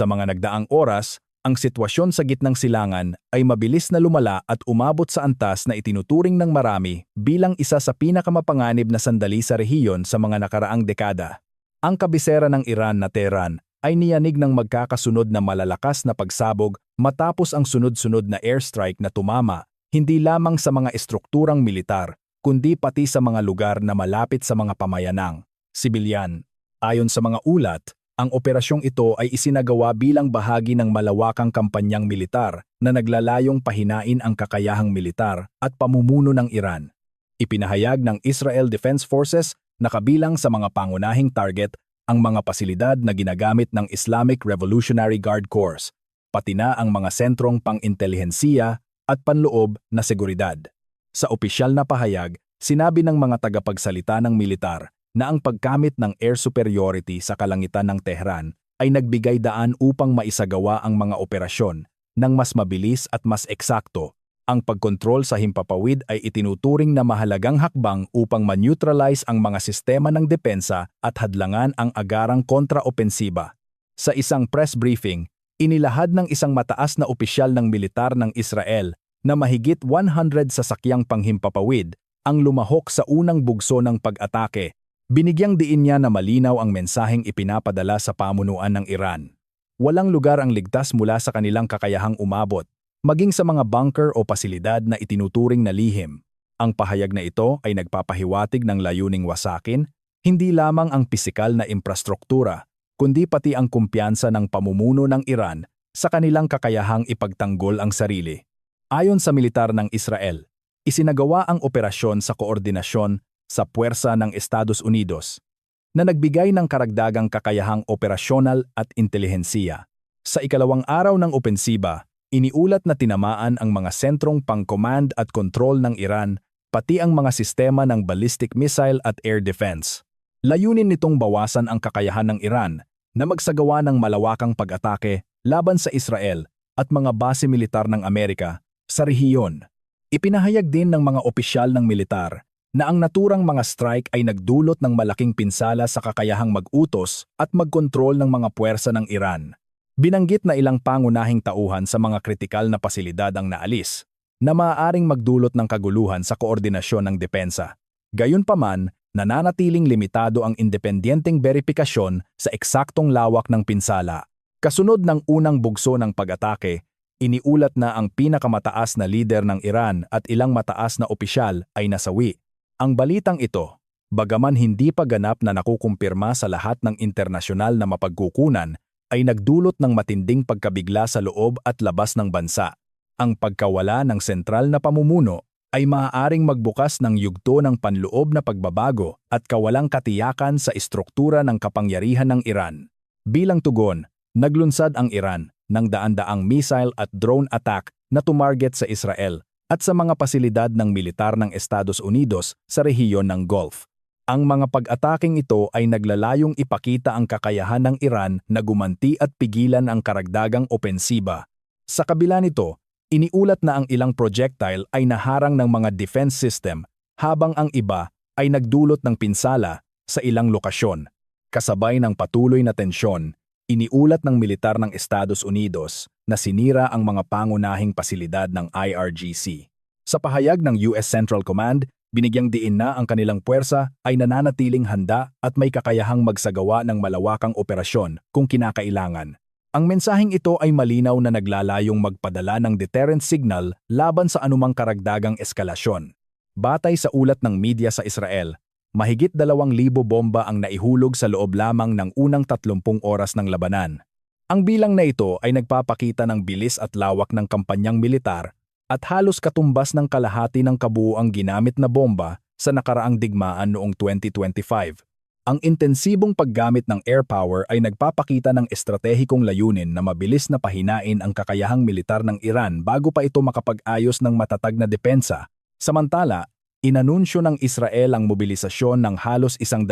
Sa mga nagdaang oras, ang sitwasyon sa gitnang silangan ay mabilis na lumala at umabot sa antas na itinuturing ng marami bilang isa sa pinakamapanganib na sandali sa rehiyon sa mga nakaraang dekada. Ang kabisera ng Iran na Tehran ay niyanig ng magkakasunod na malalakas na pagsabog matapos ang sunod-sunod na airstrike na tumama hindi lamang sa mga estrukturang militar, kundi pati sa mga lugar na malapit sa mga pamayanang sibilyan. Ayon sa mga ulat, ang operasyong ito ay isinagawa bilang bahagi ng malawakang kampanyang militar na naglalayong pahinain ang kakayahang militar at pamumuno ng Iran. Ipinahayag ng Israel Defense Forces na kabilang sa mga pangunahing target ang mga pasilidad na ginagamit ng Islamic Revolutionary Guard Corps, pati na ang mga sentrong pang-intelihensiya at panloob na seguridad. Sa opisyal na pahayag, sinabi ng mga tagapagsalita ng militar na ang paggamit ng air superiority sa kalangitan ng Tehran ay nagbigay daan upang maisagawa ang mga operasyon ng mas mabilis at mas eksakto. Ang pagkontrol sa himpapawid ay itinuturing na mahalagang hakbang upang ma-neutralize ang mga sistema ng depensa at hadlangan ang agarang kontraopensiba. Sa isang press briefing, inilahad ng isang mataas na opisyal ng militar ng Israel na mahigit 100 sasakyang panghimpapawid ang lumahok sa unang bugso ng pag-atake. Binigyang diin niya na malinaw ang mensaheng ipinapadala sa pamunuan ng Iran. Walang lugar ang ligtas mula sa kanilang kakayahang umabot, maging sa mga bunker o pasilidad na itinuturing na lihim. Ang pahayag na ito ay nagpapahiwatig ng layuning wasakin, hindi lamang ang pisikal na infrastruktura, kundi pati ang kumpiyansa ng pamumuno ng Iran sa kanilang kakayahang ipagtanggol ang sarili. Ayon sa militar ng Israel, isinagawa ang operasyon sa koordinasyon sa puwersa ng Estados Unidos na nagbigay ng karagdagang kakayahang operasyonal at intelihensiya. Sa ikalawang araw ng opensiba, iniulat na tinamaan ang mga sentrong pang-command at control ng Iran, pati ang mga sistema ng ballistic missile at air defense. Layunin nitong bawasan ang kakayahan ng Iran na magsagawa ng malawakang pag-atake laban sa Israel at mga base militar ng Amerika sa rehiyon. Ipinahayag din ng mga opisyal ng militar na ang naturang mga strike ay nagdulot ng malaking pinsala sa kakayahang mag-utos at magkontrol ng mga puwersa ng Iran. Binanggit na ilang pangunahing tauhan sa mga kritikal na pasilidad ang naalis, na maaaring magdulot ng kaguluhan sa koordinasyon ng depensa. Gayunpaman, nananatiling limitado ang independenteng beripikasyon sa eksaktong lawak ng pinsala. Kasunod ng unang bugso ng pag-atake, iniulat na ang pinakamataas na lider ng Iran at ilang mataas na opisyal ay nasawi. Ang balitang ito, bagaman hindi pa ganap na nakukumpirma sa lahat ng internasyonal na mapagkukunan, ay nagdulot ng matinding pagkabigla sa loob at labas ng bansa. Ang pagkawala ng sentral na pamumuno ay maaaring magbukas ng yugto ng panloob na pagbabago at kawalang katiyakan sa istruktura ng kapangyarihan ng Iran. Bilang tugon, naglunsad ang Iran ng daan-daang missile at drone attack na tumarget sa Israel at sa mga pasilidad ng militar ng Estados Unidos sa rehiyon ng Gulf. Ang mga pag-ataking ito ay naglalayong ipakita ang kakayahan ng Iran na gumanti at pigilan ang karagdagang opensiba. Sa kabila nito, iniulat na ang ilang projectile ay naharang ng mga defense system habang ang iba ay nagdulot ng pinsala sa ilang lokasyon. Kasabay ng patuloy na tensyon, iniulat ng militar ng Estados Unidos na sinira ang mga pangunahing pasilidad ng IRGC. Sa pahayag ng US Central Command, binigyang diin na ang kanilang puwersa ay nananatiling handa at may kakayahang magsagawa ng malawakang operasyon kung kinakailangan. Ang mensaheng ito ay malinaw na naglalayong magpadala ng deterrent signal laban sa anumang karagdagang eskalasyon. Batay sa ulat ng media sa Israel, mahigit 2,000 bomba ang naihulog sa loob lamang ng unang 30 oras ng labanan. Ang bilang na ito ay nagpapakita ng bilis at lawak ng kampanyang militar at halos katumbas ng kalahati ng kabuuang ginamit na bomba sa nakaraang digmaan noong 2025. Ang intensibong paggamit ng air power ay nagpapakita ng estratehikong layunin na mabilis na pahinain ang kakayahang militar ng Iran bago pa ito makapag-ayos ng matatag na depensa. Samantala, inanunsyo ng Israel ang mobilisasyon ng halos 100,000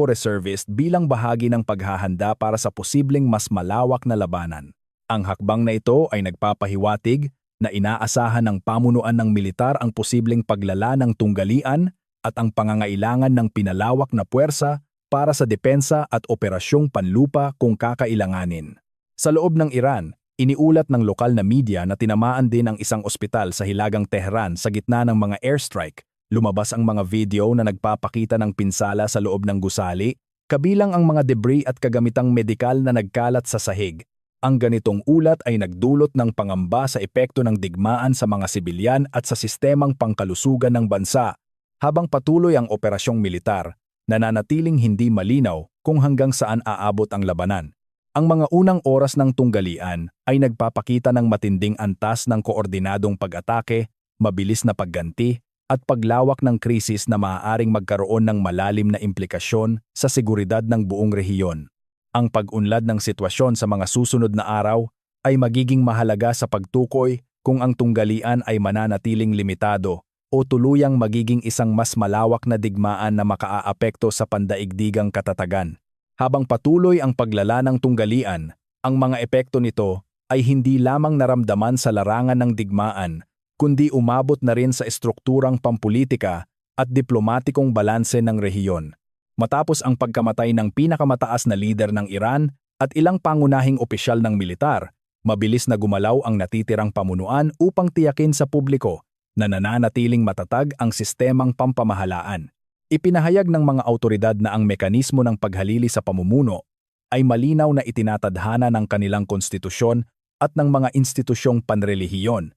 reservist bilang bahagi ng paghahanda para sa posibleng mas malawak na labanan. Ang hakbang na ito ay nagpapahiwatig na inaasahan ng pamunuan ng militar ang posibleng paglala ng tunggalian at ang pangangailangan ng pinalawak na puwersa para sa depensa at operasyong panlupa kung kakailanganin. Sa loob ng Iran, iniulat ng lokal na media na tinamaan din ang isang ospital sa hilagang Tehran sa gitna ng mga airstrike. Lumabas ang mga video na nagpapakita ng pinsala sa loob ng gusali, kabilang ang mga debris at kagamitang medikal na nagkalat sa sahig. Ang ganitong ulat ay nagdulot ng pangamba sa epekto ng digmaan sa mga sibilyan at sa sistemang pangkalusugan ng bansa. Habang patuloy ang operasyong militar, nananatiling hindi malinaw kung hanggang saan aabot ang labanan. Ang mga unang oras ng tunggalian ay nagpapakita ng matinding antas ng koordinadong pag-atake, mabilis na pagganti, at paglawak ng krisis na maaaring magkaroon ng malalim na implikasyon sa seguridad ng buong rehiyon. Ang pag-unlad ng sitwasyon sa mga susunod na araw ay magiging mahalaga sa pagtukoy kung ang tunggalian ay mananatiling limitado o tuluyang magiging isang mas malawak na digmaan na makaaapekto sa pandaigdigang katatagan. Habang patuloy ang paglala ng tunggalian, ang mga epekto nito ay hindi lamang naramdaman sa larangan ng digmaan, kundi umabot na rin sa estrukturang pampulitika at diplomatikong balanse ng rehiyon. Matapos ang pagkamatay ng pinakamataas na lider ng Iran at ilang pangunahing opisyal ng militar, mabilis na gumalaw ang natitirang pamunuan upang tiyakin sa publiko na nananatiling matatag ang sistemang pampamahalaan. Ipinahayag ng mga awtoridad na ang mekanismo ng paghalili sa pamumuno ay malinaw na itinatadhana ng kanilang konstitusyon at ng mga institusyong panrelihiyon,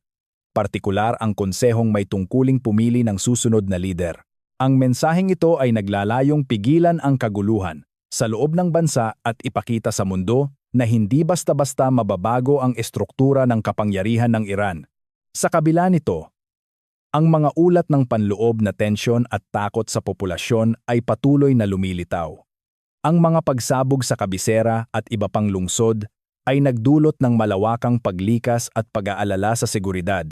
partikular ang konsehong may tungkuling pumili ng susunod na lider. Ang mensaheng ito ay naglalayong pigilan ang kaguluhan sa loob ng bansa at ipakita sa mundo na hindi basta-basta mababago ang estruktura ng kapangyarihan ng Iran. Sa kabila nito, ang mga ulat ng panloob na tensyon at takot sa populasyon ay patuloy na lumilitaw. Ang mga pagsabog sa kabisera at iba pang lungsod ay nagdulot ng malawakang paglikas at pag-aalala sa seguridad.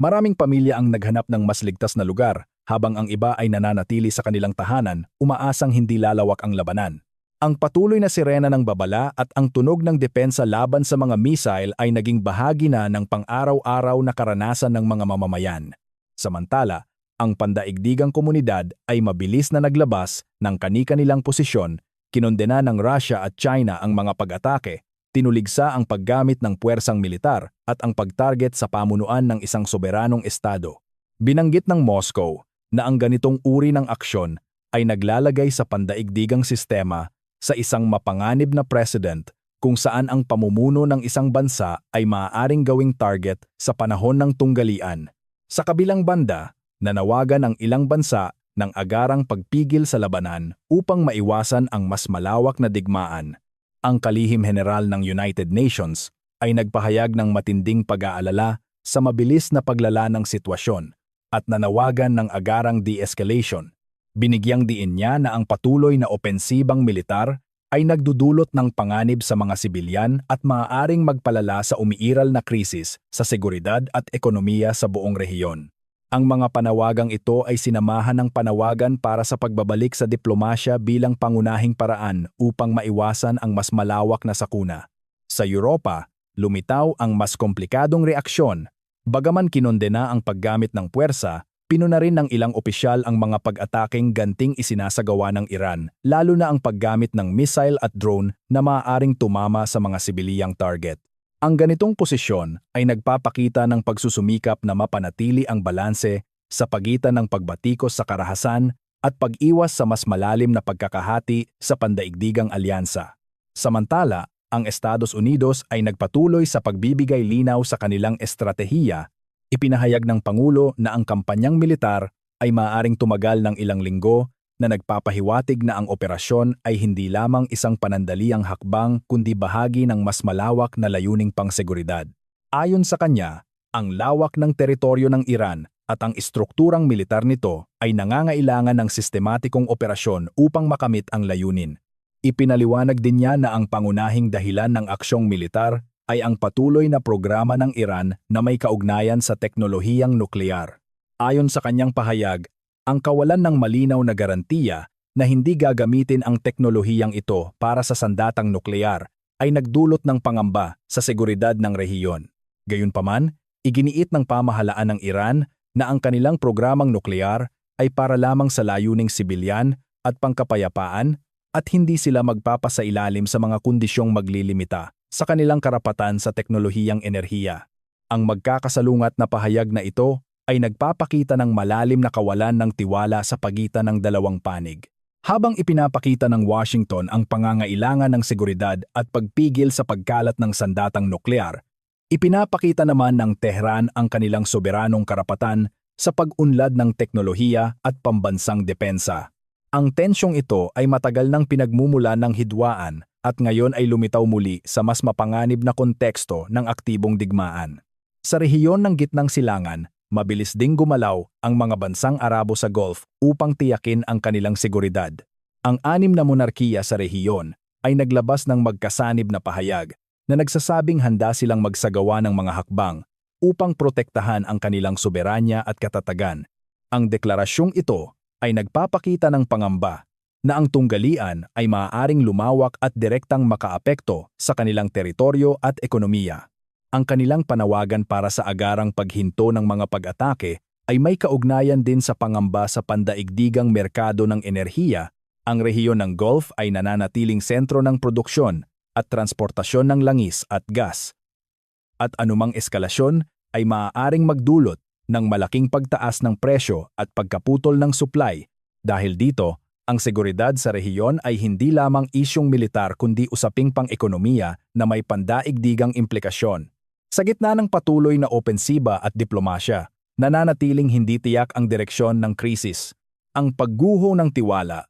Maraming pamilya ang naghanap ng mas ligtas na lugar, habang ang iba ay nananatili sa kanilang tahanan, umaasang hindi lalawak ang labanan. Ang patuloy na sirena ng babala at ang tunog ng depensa laban sa mga missile ay naging bahagi na ng pang-araw-araw na karanasan ng mga mamamayan. Samantala, ang pandaigdigang komunidad ay mabilis na naglabas ng kani-kanilang posisyon, kinondena ng Russia at China ang mga pag-atake, tinuligsa ang paggamit ng puwersang militar at ang pag-target sa pamunuan ng isang soberanong estado. Binanggit ng Moscow na ang ganitong uri ng aksyon ay naglalagay sa pandaigdigang sistema sa isang mapanganib na precedent kung saan ang pamumuno ng isang bansa ay maaaring gawing target sa panahon ng tunggalian. Sa kabilang banda, nanawagan ang ilang bansa ng agarang pagpigil sa labanan upang maiwasan ang mas malawak na digmaan. Ang kalihim general ng United Nations ay nagpahayag ng matinding pag-aalala sa mabilis na paglala ng sitwasyon at nanawagan ng agarang de-escalation. Binigyang diin niya na ang patuloy na opensibang militar ay nagdudulot ng panganib sa mga sibilyan at maaaring magpalala sa umiiral na krisis sa seguridad at ekonomiya sa buong rehiyon. Ang mga panawagang ito ay sinamahan ng panawagan para sa pagbabalik sa diplomasya bilang pangunahing paraan upang maiwasan ang mas malawak na sakuna. Sa Europa, lumitaw ang mas komplikadong reaksyon. Bagaman kinondena ang paggamit ng puwersa, pinuna rin ng ilang opisyal ang mga pag-ataking ganting isinasagawa ng Iran, lalo na ang paggamit ng missile at drone na maaaring tumama sa mga sibiliyang target. Ang ganitong posisyon ay nagpapakita ng pagsusumikap na mapanatili ang balanse sa pagitan ng pagbatikos sa karahasan at pag-iwas sa mas malalim na pagkakahati sa pandaigdigang alyansa. Samantala, ang Estados Unidos ay nagpatuloy sa pagbibigay linaw sa kanilang estratehiya. Ipinahayag ng Pangulo na ang kampanyang militar ay maaaring tumagal ng ilang linggo na nagpapahiwatig na ang operasyon ay hindi lamang isang panandaliang hakbang kundi bahagi ng mas malawak na layuning pangseguridad. Ayon sa kanya, ang lawak ng teritoryo ng Iran at ang istrukturang militar nito ay nangangailangan ng sistematikong operasyon upang makamit ang layunin. Ipinaliwanag din niya na ang pangunahing dahilan ng aksyong militar ay ang patuloy na programa ng Iran na may kaugnayan sa teknolohiyang nuklear. Ayon sa kanyang pahayag, ang kawalan ng malinaw na garantiya na hindi gagamitin ang teknolohiyang ito para sa sandatang nuklear ay nagdulot ng pangamba sa seguridad ng rehiyon. Gayunpaman, iginiit ng pamahalaan ng Iran na ang kanilang programang nuklear ay para lamang sa layuning sibilyan at pangkapayapaan at hindi sila magpapasailalim sa mga kondisyong maglilimita sa kanilang karapatan sa teknolohiyang enerhiya. Ang magkakasalungat na pahayag na ito ay nagpapakita ng malalim na kawalan ng tiwala sa pagitan ng dalawang panig. Habang ipinapakita ng Washington ang pangangailangan ng seguridad at pagpigil sa pagkalat ng sandatang nuklear, ipinapakita naman ng Tehran ang kanilang soberanong karapatan sa pag-unlad ng teknolohiya at pambansang depensa. Ang tensyong ito ay matagal nang pinagmumulan ng hidwaan at ngayon ay lumitaw muli sa mas mapanganib na konteksto ng aktibong digmaan. Sa rehiyon ng Gitnang Silangan, mabilis ding gumalaw ang mga bansang Arabo sa Gulf upang tiyakin ang kanilang seguridad. Ang 6 na monarkiya sa rehiyon ay naglabas ng magkasanib na pahayag na nagsasabing handa silang magsagawa ng mga hakbang upang protektahan ang kanilang soberanya at katatagan. Ang deklarasyong ito ay nagpapakita ng pangamba na ang tunggalian ay maaaring lumawak at direktang makaapekto sa kanilang teritoryo at ekonomiya. Ang kanilang panawagan para sa agarang paghinto ng mga pag-atake ay may kaugnayan din sa pangamba sa pandaigdigang merkado ng enerhiya. Ang rehiyon ng Gulf ay nananatiling sentro ng produksyon at transportasyon ng langis at gas. At anumang eskalasyon ay maaaring magdulot ng malaking pagtaas ng presyo at pagkaputol ng supply. Dahil dito, ang seguridad sa rehiyon ay hindi lamang isyong militar kundi usaping pang-ekonomiya na may pandaigdigang implikasyon. Sa gitna ng patuloy na opensiba at diplomasya, nananatiling hindi tiyak ang direksyon ng krisis. Ang pagguho ng tiwala,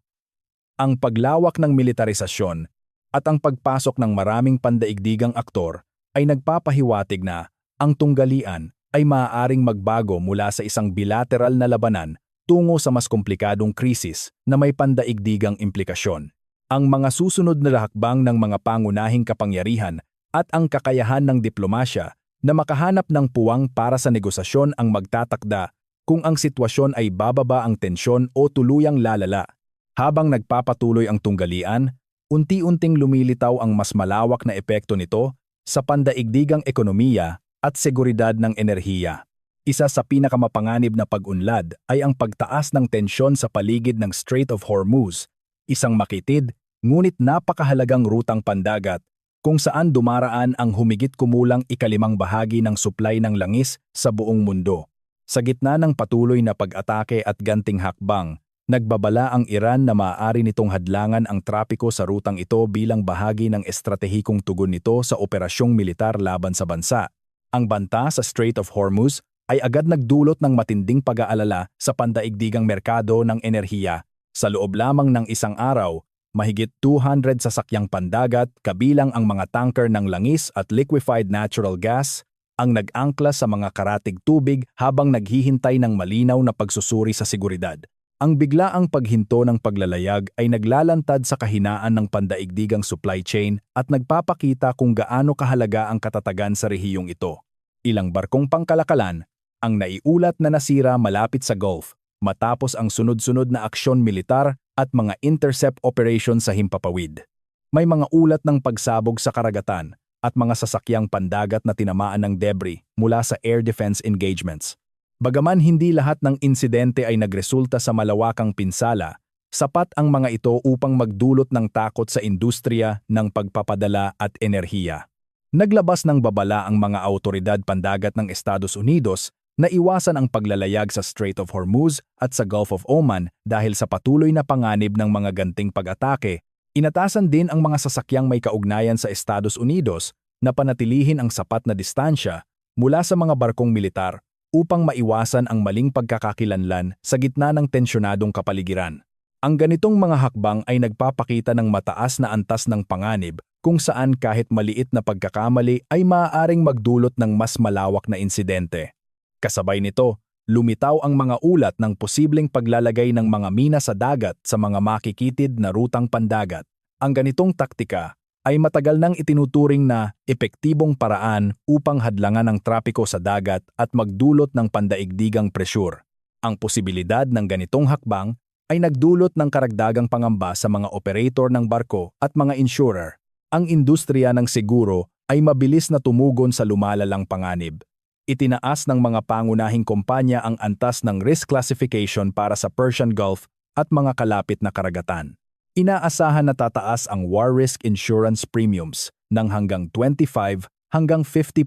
ang paglawak ng militarisasyon, at ang pagpasok ng maraming pandaigdigang aktor ay nagpapahiwatig na ang tunggalian ay maaaring magbago mula sa isang bilateral na labanan tungo sa mas komplikadong krisis na may pandaigdigang implikasyon. Ang mga susunod na hakbang ng mga pangunahing kapangyarihan at ang kakayahan ng diplomasya na makahanap ng puwang para sa negosasyon ang magtatakda kung ang sitwasyon ay bababa ang tensyon o tuluyang lalala. Habang nagpapatuloy ang tunggalian, unti-unting lumilitaw ang mas malawak na epekto nito sa pandaigdigang ekonomiya at seguridad ng enerhiya. Isa sa pinakamapanganib na pag-unlad ay ang pagtaas ng tensyon sa paligid ng Strait of Hormuz, isang makitid ngunit napakahalagang rutang pandagat kung saan dumaraan ang humigit kumulang 1/5 bahagi ng supply ng langis sa buong mundo. Sa gitna ng patuloy na pag-atake at ganting hakbang, nagbabala ang Iran na maaari nitong hadlangan ang trapiko sa rutang ito bilang bahagi ng estratehikong tugon nito sa operasyong militar laban sa bansa. Ang banta sa Strait of Hormuz ay agad nagdulot ng matinding pag-aalala sa pandaigdigang merkado ng enerhiya. Sa loob lamang ng isang araw, mahigit 200 sasakyang pandagat kabilang ang mga tanker ng langis at liquefied natural gas ang nag-angkla sa mga karatig tubig habang naghihintay ng malinaw na pagsusuri sa seguridad. Ang biglaang paghinto ng paglalayag ay naglalantad sa kahinaan ng pandaigdigang supply chain at nagpapakita kung gaano kahalaga ang katatagan sa rehiyong ito. Ilang barkong pangkalakalan ang naiulat na nasira malapit sa Gulf matapos ang sunod-sunod na aksyon militar at mga intercept operation sa himpapawid. May mga ulat ng pagsabog sa karagatan at mga sasakyang pandagat na tinamaan ng debris mula sa air defense engagements. Bagaman hindi lahat ng insidente ay nagresulta sa malawakang pinsala, sapat ang mga ito upang magdulot ng takot sa industriya ng pagpapadala at enerhiya. Naglabas ng babala ang mga awtoridad pandagat ng Estados Unidos na iwasan ang paglalayag sa Strait of Hormuz at sa Gulf of Oman dahil sa patuloy na panganib ng mga ganting pag-atake. Inatasan din ang mga sasakyang may kaugnayan sa Estados Unidos na panatilihin ang sapat na distansya mula sa mga barkong militar upang maiwasan ang maling pagkakakilanlan sa gitna ng tensyonadong kapaligiran. Ang ganitong mga hakbang ay nagpapakita ng mataas na antas ng panganib kung saan kahit maliit na pagkakamali ay maaaring magdulot ng mas malawak na insidente. Kasabay nito, lumitaw ang mga ulat ng posibleng paglalagay ng mga mina sa dagat sa mga makikitid na rutang pandagat. Ang ganitong taktika ay matagal nang itinuturing na epektibong paraan upang hadlangan ang trapiko sa dagat at magdulot ng pandaigdigang presyur. Ang posibilidad ng ganitong hakbang ay nagdulot ng karagdagang pangamba sa mga operator ng barko at mga insurer. Ang industriya ng seguro ay mabilis na tumugon sa lumalalang panganib. Itinaas ng mga pangunahing kumpanya ang antas ng risk classification para sa Persian Gulf at mga kalapit na karagatan. Inaasahan na tataas ang war risk insurance premiums ng hanggang 25 hanggang 50%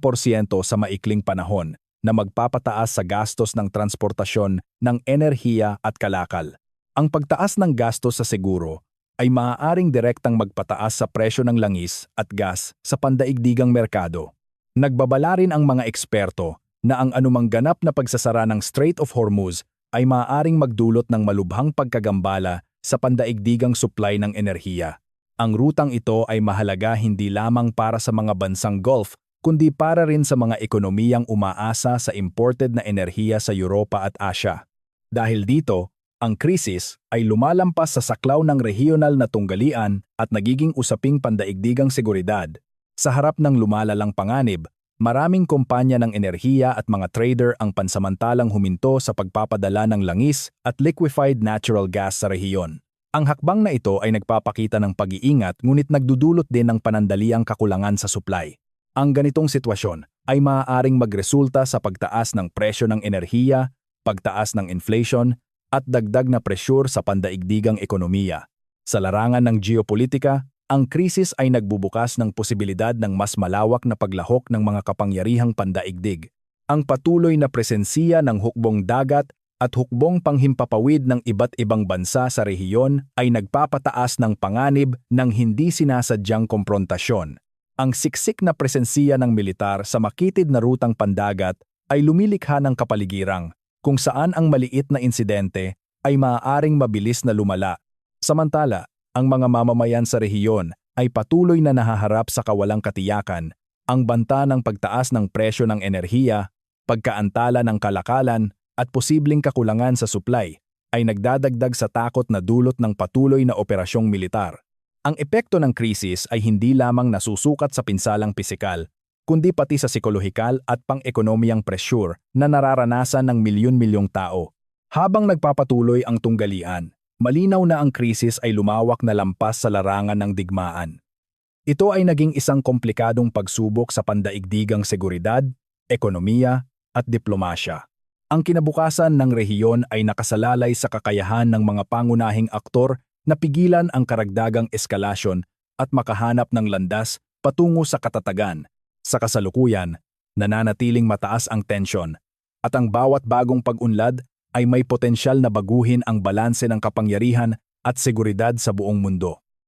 sa maikling panahon na magpapataas sa gastos ng transportasyon ng enerhiya at kalakal. Ang pagtaas ng gastos sa seguro ay maaaring direktang magpataas sa presyo ng langis at gas sa pandaigdigang merkado. Nagbabala rin ang mga eksperto na ang anumang ganap na pagsasara ng Strait of Hormuz ay maaaring magdulot ng malubhang pagkagambala sa pandaigdigang supply ng enerhiya. Ang rutang ito ay mahalaga hindi lamang para sa mga bansang Gulf, kundi para rin sa mga ekonomiyang umaasa sa imported na enerhiya sa Europa at Asya. Dahil dito, ang krisis ay lumalampas sa saklaw ng regional na tunggalian at nagiging usaping pandaigdigang seguridad. Sa harap ng lumalalang panganib, maraming kumpanya ng enerhiya at mga trader ang pansamantalang huminto sa pagpapadala ng langis at liquefied natural gas sa rehiyon. Ang hakbang na ito ay nagpapakita ng pag-iingat ngunit nagdudulot din ng panandaliang kakulangan sa supply. Ang ganitong sitwasyon ay maaaring magresulta sa pagtaas ng presyo ng enerhiya, pagtaas ng inflation, at dagdag na presyur sa pandaigdigang ekonomiya. Sa larangan ng geopolitika, ang krisis ay nagbubukas ng posibilidad ng mas malawak na paglahok ng mga kapangyarihang pandaigdig. Ang patuloy na presensiya ng hukbong dagat at hukbong panghimpapawid ng iba't ibang bansa sa rehiyon ay nagpapataas ng panganib ng hindi sinasadyang komprontasyon. Ang siksik na presensiya ng militar sa makitid na rutang pandagat ay lumilikha ng kapaligirang kung saan ang maliit na insidente ay maaaring mabilis na lumala. Samantala, ang mga mamamayan sa rehiyon ay patuloy na nahaharap sa kawalang katiyakan, ang banta ng pagtaas ng presyo ng enerhiya, pagkaantala ng kalakalan, at posibleng kakulangan sa supply ay nagdadagdag sa takot na dulot ng patuloy na operasyong militar. Ang epekto ng krisis ay hindi lamang nasusukat sa pinsalang pisikal, kundi pati sa psikolohikal at pang-ekonomiyang presyur na nararanasan ng milyon-milyong tao. Habang nagpapatuloy ang tunggalian, malinaw na ang krisis ay lumawak na lampas sa larangan ng digmaan. Ito ay naging isang komplikadong pagsubok sa pandaigdigang seguridad, ekonomiya, at diplomasya. Ang kinabukasan ng rehiyon ay nakasalalay sa kakayahan ng mga pangunahing aktor na pigilan ang karagdagang eskalasyon at makahanap ng landas patungo sa katatagan. Sa kasalukuyan, nananatiling mataas ang tensyon, at ang bawat bagong pag-unlad ay may potensyal na baguhin ang balanse ng kapangyarihan at seguridad sa buong mundo.